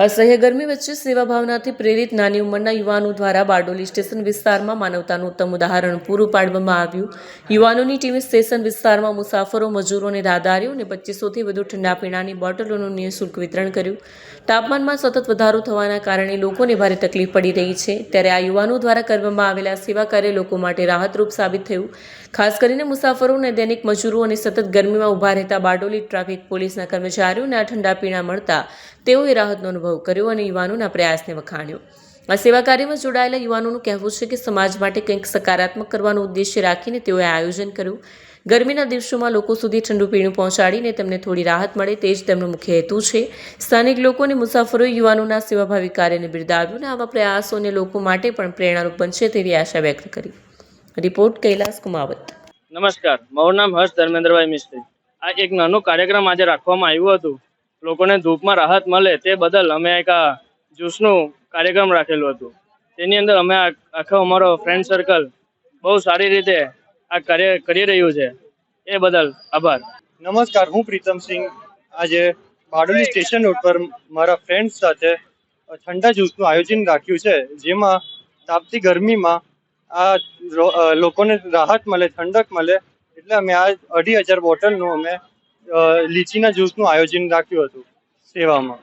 અસહ્ય ગરમી વચ્ચે સેવા ભાવનાથી પ્રેરિત નાની ઉંમરના યુવાનો દ્વારા બારડોલી સ્ટેશન વિસ્તારમાં માનવતાનું ઉત્તમ ઉદાહરણ પૂરું પાડવામાં આવ્યું. યુવાનોની ટીમે સ્ટેશન વિસ્તારમાં મુસાફરો, મજૂરો અને રાહદારીઓને 2500થી વધુ ઠંડા પીણાની બોટલોનું નિઃશુલ્ક વિતરણ કર્યું. તાપમાનમાં સતત વધારો થવાના કારણે લોકોને ભારે તકલીફ પડી રહી છે, ત્યારે આ યુવાનો દ્વારા કરવામાં આવેલા સેવા કાર્ય લોકો માટે રાહતરૂપ સાબિત થયું. ખાસ કરીને મુસાફરો અને દૈનિક મજૂરો અને સતત ગરમીમાં ઊભા રહેતા બારડોલી ટ્રાફિક પોલીસના કર્મચારીઓને આ ઠંડા પીણા મળતા તેઓએ રાહતનો અનુભવ કર્યો અને યુવાનોના પ્રયાસને વખાણ્યો. આ સેવા કાર્યમાં જોડાયેલા યુવાનોનું કહેવું છે કે સમાજ માટે કંઈક સકારાત્મક કરવાનો ઉદ્દેશ્ય રાખીને તેઓએ આયોજન કર્યું. ગરમીના દિવસોમાં લોકો સુધી ઠંડુ પીણું પહોંચાડીને તેમને થોડી રાહત મળે તે જ તેમનો મુખ્ય હેતુ છે. સ્થાનિક લોકો અને મુસાફરોએ યુવાનોના સેવાભાવી કાર્યને બિરદાવ્યું અને આવા પ્રયાસોને લોકો માટે પણ પ્રેરણારૂપ બનશે તેવી આશા વ્યક્ત કરી. રિપોર્ટ કૈલાસ કુમાવત. નમસ્કાર, મારું નામ હર્ષ ધર્મેન્દ્રભાઈ મિસ્ત્રી. આ એક નાનો કાર્યક્રમ આજે રાખવામાં આવ્યું હતું. લોકોને ધૂપમાં રાહત મળે તે બદલ અમે એક આ જ્યુસનું કાર્યક્રમ રાખેલું હતું. તેની અંદર અમે આખો અમારો ફ્રેન્ડ સર્કલ બહુ સારી રીતે આ કાર્ય કરી રહ્યું છે. એ બદલ આભાર. નમસ્કાર, હું પ્રીતમસિંહ. આજે બારડોલી સ્ટેશન રોડ પર મારા ફ્રેન્ડ્સ સાથે ઠંડા જ્યુસનું આયોજન રાખ્યું છે, જેમાં તાપતી ગરમીમાં આ લોકોને રાહત મળે, ઠંડક મળે, એટલે અમે આ 2500 બોટલનું અમે લીચીના જ્યુસનું આયોજન રાખ્યું હતું સેવામાં.